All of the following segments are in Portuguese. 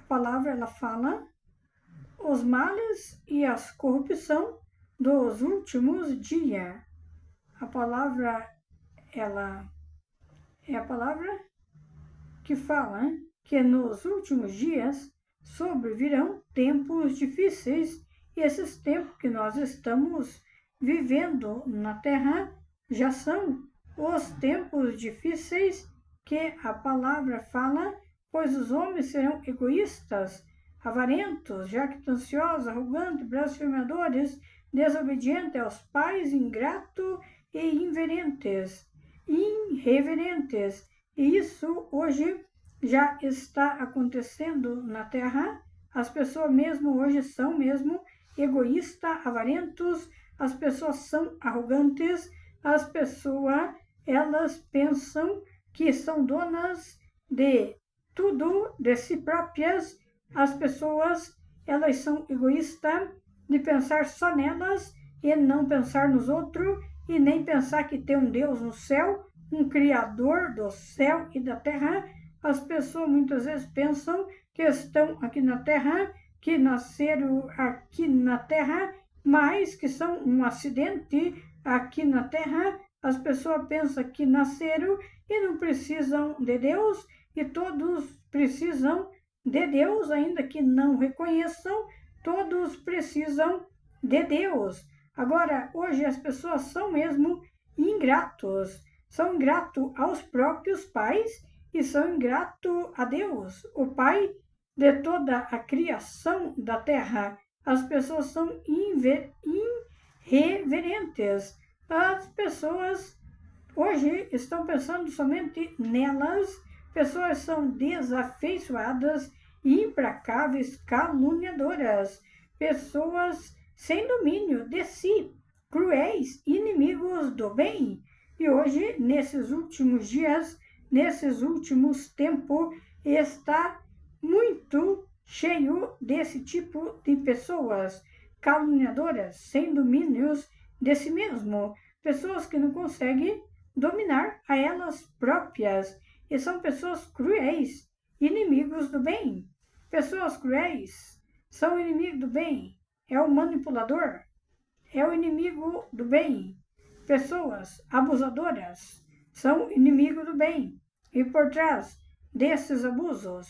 palavra ela fala os males e as corrupção dos últimos dias. A palavra ela é a palavra que fala que nos últimos dias sobrevirão tempos difíceis, e esses tempos que nós estamos vivendo na Terra já são os tempos difíceis que a palavra fala, pois os homens serão egoístas, avarentos, jactanciosos, arrogantes, blasfemadores, desobedientes aos pais, ingratos e irreverentes. E isso hoje já está acontecendo na Terra. As pessoas mesmo hoje são mesmo egoístas, avarentos, as pessoas são arrogantes, as pessoas elas pensam que são donas de tudo, de si próprias. As pessoas elas são egoístas de pensar só nelas e não pensar nos outros, e nem pensar que tem um Deus no céu, um Criador do céu e da terra. As pessoas muitas vezes pensam que estão aqui na Terra, que nasceram aqui na Terra, mas que são um acidente aqui na Terra. As pessoas pensam que nasceram e não precisam de Deus, e todos precisam de Deus, ainda que não reconheçam, todos precisam de Deus. Agora, hoje as pessoas são mesmo ingratos, são ingratos aos próprios pais, e são ingratos a Deus, o Pai de toda a criação da terra. As pessoas são irreverentes. As pessoas hoje estão pensando somente nelas. Pessoas são desafeiçoadas, implacáveis, caluniadoras. Pessoas sem domínio de si, cruéis, inimigos do bem. E hoje, nesses últimos dias, nesses últimos tempos, está muito cheio desse tipo de pessoas caluniadoras, sem domínios de si mesmo, pessoas que não conseguem dominar a elas próprias, e são pessoas cruéis, inimigos do bem. Pessoas cruéis são inimigos do bem, é o manipulador, é o inimigo do bem. Pessoas abusadoras são inimigos do bem. E por trás desses abusos,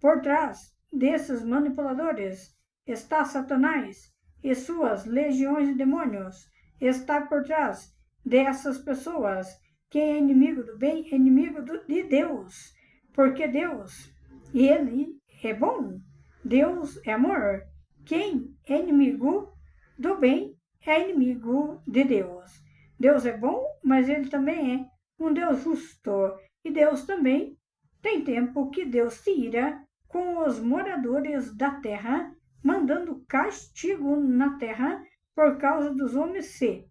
por trás desses manipuladores, está Satanás e suas legiões de demônios. Está por trás dessas pessoas. Quem é inimigo do bem é inimigo de Deus. Porque Deus, Ele é bom. Deus é amor. Quem é inimigo do bem é inimigo de Deus. Deus é bom, mas Ele também é um Deus justo. E Deus também tem tempo que Deus se ira com os moradores da terra, mandando castigo na terra por causa dos homens ser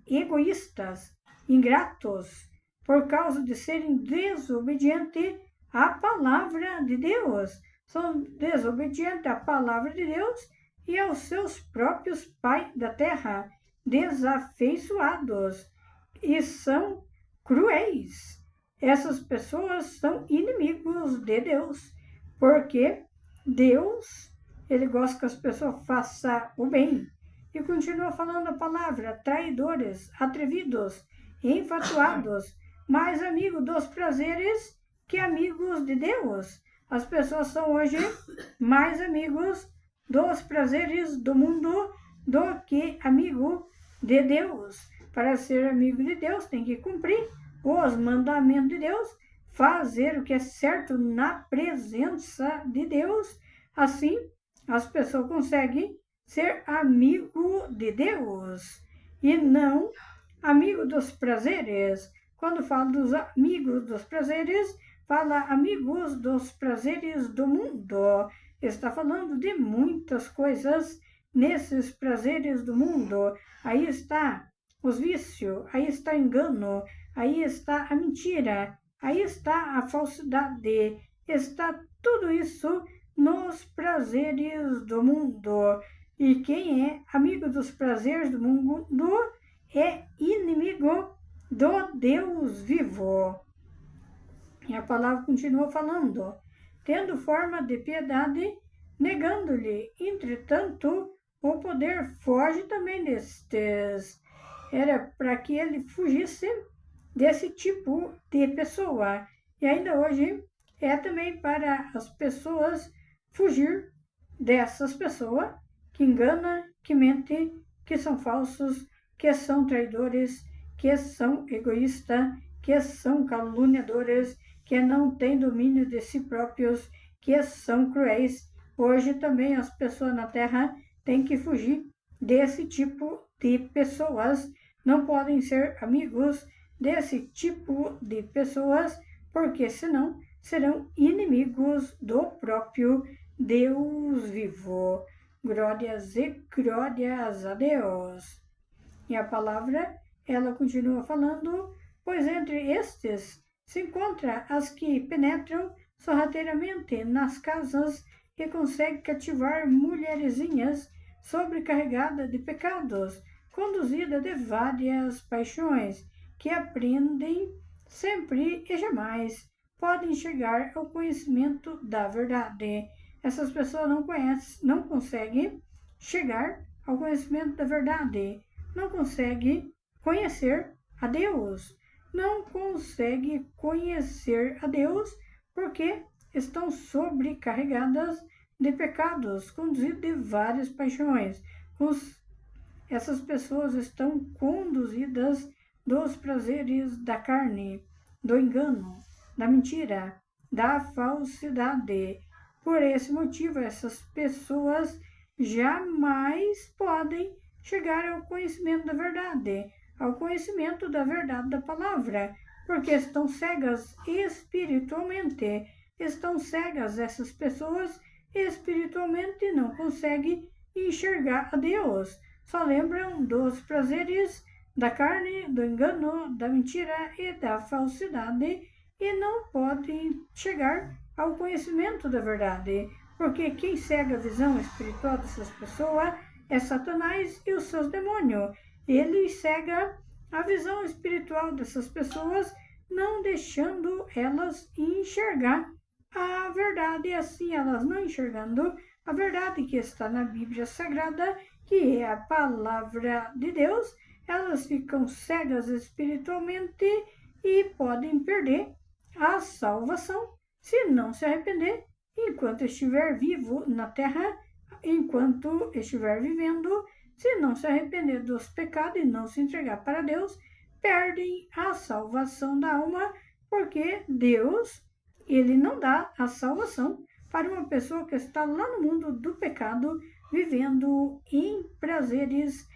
egoístas, ingratos, por causa de serem desobedientes à palavra de Deus. São desobedientes à palavra de Deus e aos seus próprios pais da terra, desafeiçoados, e são cruéis. Essas pessoas são inimigos de Deus, porque Deus, Ele gosta que as pessoas façam o bem. E continua falando a palavra: traidores, atrevidos, enfatuados, mais amigos dos prazeres que amigos de Deus. As pessoas são hoje mais amigos dos prazeres do mundo do que amigo de Deus. Para ser amigo de Deus, tem que cumprir os mandamentos de Deus, fazer o que é certo na presença de Deus. Assim, as pessoas conseguem ser amigo de Deus e não amigo dos prazeres. Quando fala dos amigos dos prazeres, fala amigos dos prazeres do mundo. Está falando de muitas coisas nesses prazeres do mundo. Aí está os vícios, aí está o engano, aí está a mentira, aí está a falsidade, está tudo isso nos prazeres do mundo. E quem é amigo dos prazeres do mundo é inimigo do Deus vivo. E a palavra continua falando tendo forma de piedade, negando-lhe, entretanto, o poder, foge também destes. Era para que ele fugisse desse tipo de pessoa. E ainda hoje é também para as pessoas fugir dessas pessoas que enganam, que mentem, que são falsos, que são traidores, que são egoístas, que são caluniadores, que não têm domínio de si próprios, que são cruéis. Hoje também as pessoas na Terra têm que fugir desse tipo de pessoas. Não podem ser amigos desse tipo de pessoas, porque senão serão inimigos do próprio Deus vivo. Glórias e glórias a Deus. E a palavra, ela continua falando, pois entre estes se encontra as que penetram sorrateiramente nas casas e conseguem cativar mulherzinhas sobrecarregadas de pecados, conduzida de várias paixões, que aprendem sempre e jamais podem chegar ao conhecimento da verdade. Essas pessoas não conseguem chegar ao conhecimento da verdade, não conseguem conhecer a Deus, não conseguem conhecer a Deus porque estão sobrecarregadas de pecados, conduzidas de várias paixões. Essas pessoas estão conduzidas dos prazeres da carne, do engano, da mentira, da falsidade. Por esse motivo, essas pessoas jamais podem chegar ao conhecimento da verdade, ao conhecimento da verdade da palavra, porque estão cegas espiritualmente. Estão cegas essas pessoas espiritualmente, não conseguem enxergar a Deus. Só lembram dos prazeres da carne, do engano, da mentira e da falsidade e não podem chegar ao conhecimento da verdade, porque quem cega a visão espiritual dessas pessoas é Satanás e os seus demônios. Ele cega a visão espiritual dessas pessoas, não deixando elas enxergar a verdade, e assim elas não enxergando a verdade que está na Bíblia Sagrada, que é a palavra de Deus, elas ficam cegas espiritualmente e podem perder a salvação se não se arrepender enquanto estiver vivo na terra, enquanto estiver vivendo. Se não se arrepender dos pecados e não se entregar para Deus, perdem a salvação da alma, porque Deus, ele não dá a salvação para uma pessoa que está lá no mundo do pecado, vivendo em prazeres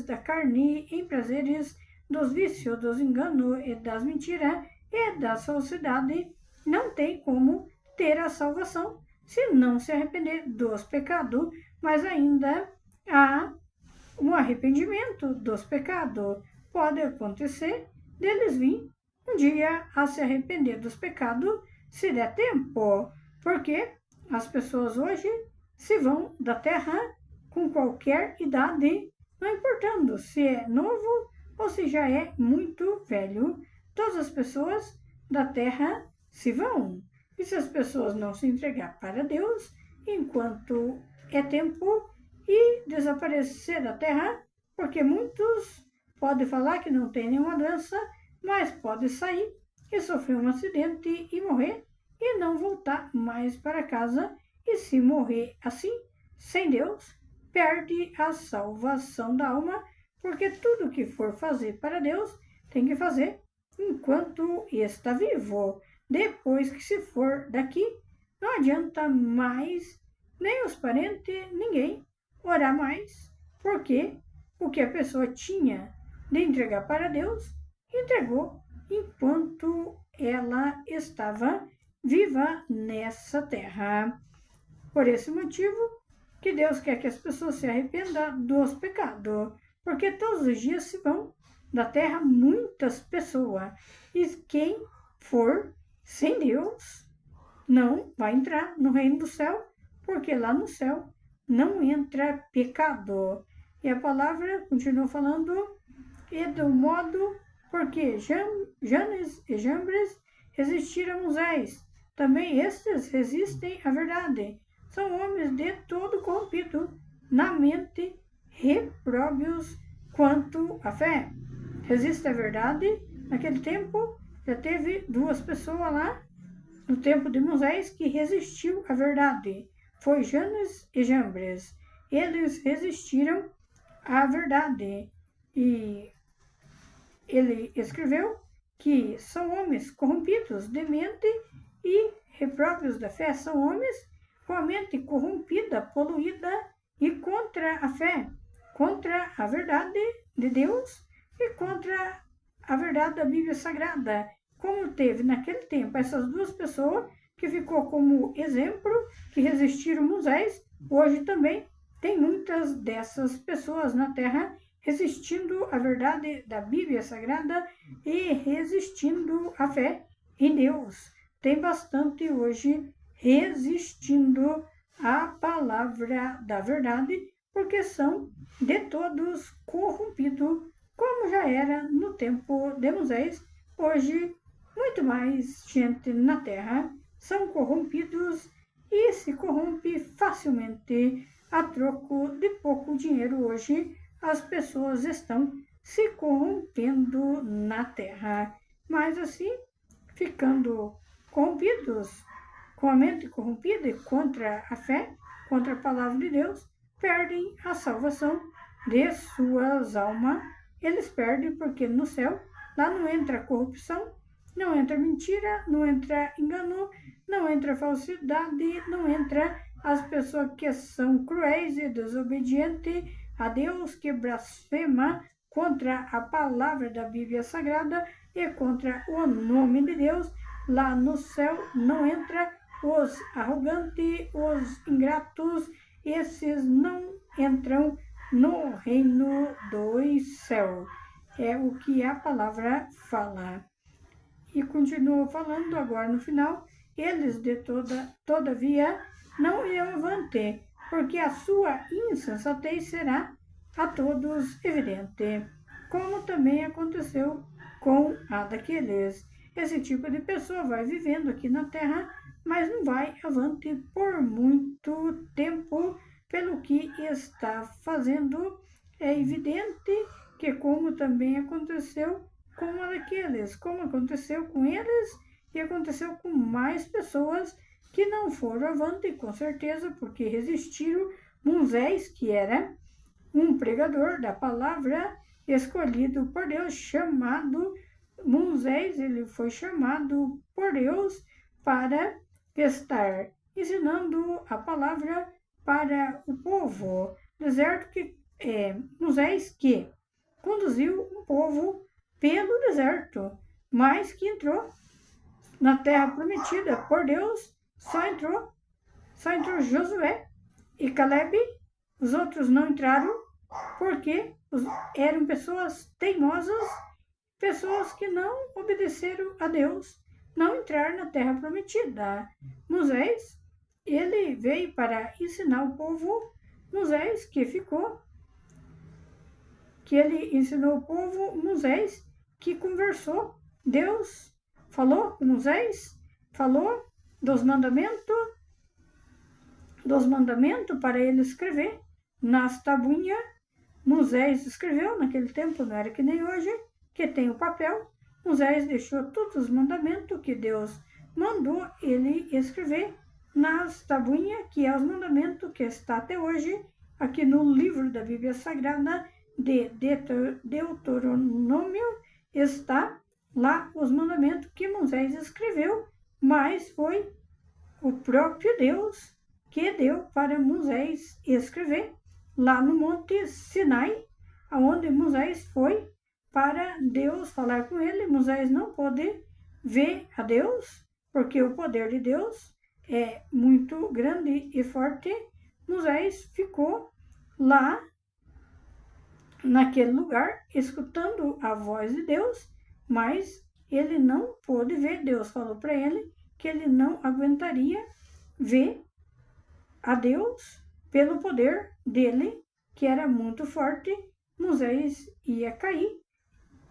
da carne, em prazeres dos vícios, dos enganos e das mentiras e da falsidade. Não tem como ter a salvação se não se arrepender dos pecados, mas ainda há um arrependimento dos pecados. Pode acontecer deles vir um dia a se arrepender dos pecados, se der tempo, porque as pessoas hoje se vão da terra com qualquer idade, não importando se é novo ou se já é muito velho. Todas as pessoas da terra se vão. E se as pessoas não se entregar para Deus, enquanto é tempo, e desaparecer da terra, porque muitos podem falar que não tem nenhuma doença, mas pode sair e sofrer um acidente e morrer e não voltar mais para casa. E se morrer assim, sem Deus, perde a salvação da alma, porque tudo que for fazer para Deus tem que fazer enquanto está vivo. Depois que se for daqui, não adianta mais nem os parentes, ninguém orar mais, porque o que a pessoa tinha de entregar para Deus, entregou enquanto ela estava viva nessa terra. Por esse motivo que Deus quer que as pessoas se arrependam dos pecados, porque todos os dias se vão da terra muitas pessoas, e quem for sem Deus não vai entrar no reino do céu, porque lá no céu não entra pecado. E a palavra continua falando, e do modo porque Janes e Jambres resistiram a Moisés, também estes resistem à verdade. São homens de todo corrompido, na mente repróbios quanto à fé. Resiste à verdade. Naquele tempo, já teve duas pessoas lá, no tempo de Moisés, que resistiu à verdade. Foi Janes e Jambres. Eles resistiram à verdade. E ele escreveu que são homens corrompidos de mente e repróprios da fé. São homens com a mente corrompida, poluída e contra a fé, contra a verdade de Deus e contra a verdade da Bíblia Sagrada. Como teve naquele tempo essas duas pessoas que ficou como exemplo, que resistiram a Moisés, hoje também tem muitas dessas pessoas na terra resistindo à verdade da Bíblia Sagrada e resistindo à fé em Deus. Tem bastante hoje resistindo à palavra da verdade, porque são de todos corrompidos, como já era no tempo de Moisés. Hoje, muito mais gente na terra são corrompidos e se corrompe facilmente a troco de pouco dinheiro. Hoje as pessoas estão se corrompendo na terra, mas assim, ficando corrompidos, com a mente corrompida e contra a fé, contra a palavra de Deus, perdem a salvação de suas almas. Eles perdem porque no céu, lá não entra corrupção, não entra mentira, não entra engano, não entra falsidade, não entra as pessoas que são cruéis e desobedientes a Deus, que blasfema contra a palavra da Bíblia Sagrada e contra o nome de Deus. Lá no céu não entra os arrogantes, os ingratos, esses não entram no reino dos céus. É o que a palavra fala. E continuou falando agora no final, eles todavia não irão avante, porque a sua insensatez será a todos evidente, como também aconteceu com a daqueles. Esse tipo de pessoa vai vivendo aqui na terra, mas não vai avante por muito tempo pelo que está fazendo. É evidente que, como também aconteceu com a daqueles, como aconteceu com eles e aconteceu com mais pessoas que não foram avante, com certeza, porque resistiram. Moisés, que era um pregador da palavra, escolhido por Deus, chamado Moisés, ele foi chamado por Deus para estar ensinando a palavra para o povo. Deserto que Moisés que conduziu um povo pelo deserto, mas que entrou na terra prometida por Deus. Só entrou Josué e Caleb. Os outros não entraram porque eram pessoas teimosas, pessoas que não obedeceram a Deus, não entraram na terra prometida. Moisés, ele veio para ensinar o povo. Moisés que ele ensinou o povo. Moisés que conversou. Deus falou com Moisés, falou dos mandamentos para ele escrever nas tabuinhas. Moisés escreveu, naquele tempo não era que nem hoje, que tem o papel. Moisés deixou todos os mandamentos que Deus mandou ele escrever nas tabuinhas, que é os mandamentos que está até hoje aqui no livro da Bíblia Sagrada de Deuteronômio. Está lá os mandamentos que Moisés escreveu, mas foi o próprio Deus que deu para Moisés escrever lá no Monte Sinai, aonde Moisés foi para Deus falar com ele. Moisés não pôde ver a Deus, porque o poder de Deus é muito grande e forte. Moisés ficou lá naquele lugar, escutando a voz de Deus, mas ele não pôde ver. Deus falou para ele que ele não aguentaria ver a Deus pelo poder dele, que era muito forte. Moisés ia cair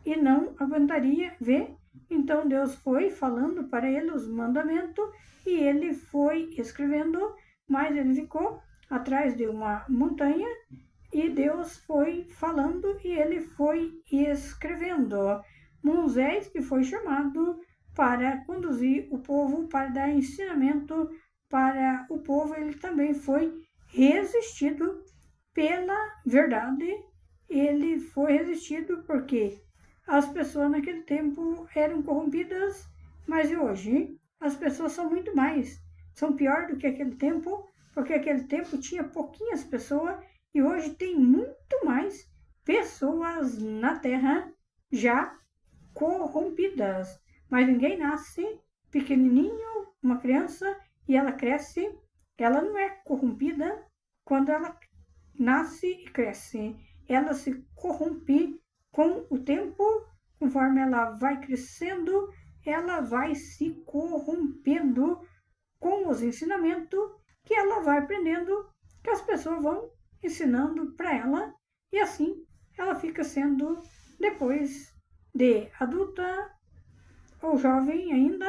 e não aguentaria ver Então Deus foi falando para ele os mandamentos e ele foi escrevendo, mas ele ficou atrás de uma montanha e Deus foi falando e ele foi escrevendo. Moisés, que foi chamado para conduzir o povo, para dar ensinamento para o povo, ele também foi resistido pela verdade. Ele foi resistido porque as pessoas naquele tempo eram corrompidas, mas hoje as pessoas são muito mais, são pior do que aquele tempo, porque aquele tempo tinha pouquinhas pessoas e hoje tem muito mais pessoas na Terra já corrompidas. Mas ninguém nasce pequenininho, uma criança, e ela cresce, ela não é corrompida quando ela nasce e cresce. Ela se corrompe com o tempo, conforme ela vai crescendo, ela vai se corrompendo com os ensinamentos que ela vai aprendendo, que as pessoas vão ensinando para ela, e assim ela fica sendo, depois de adulta ou jovem ainda,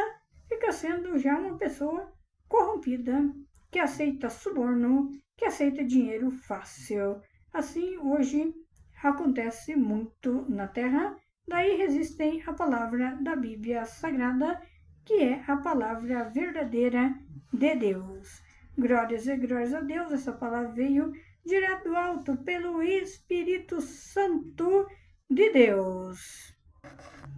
fica sendo já uma pessoa corrompida, que aceita suborno, que aceita dinheiro fácil. Assim, hoje acontece muito na Terra, daí resistem a palavra da Bíblia Sagrada, que é a palavra verdadeira de Deus. Glórias e glórias a Deus, essa palavra veio direto do alto pelo Espírito Santo de Deus.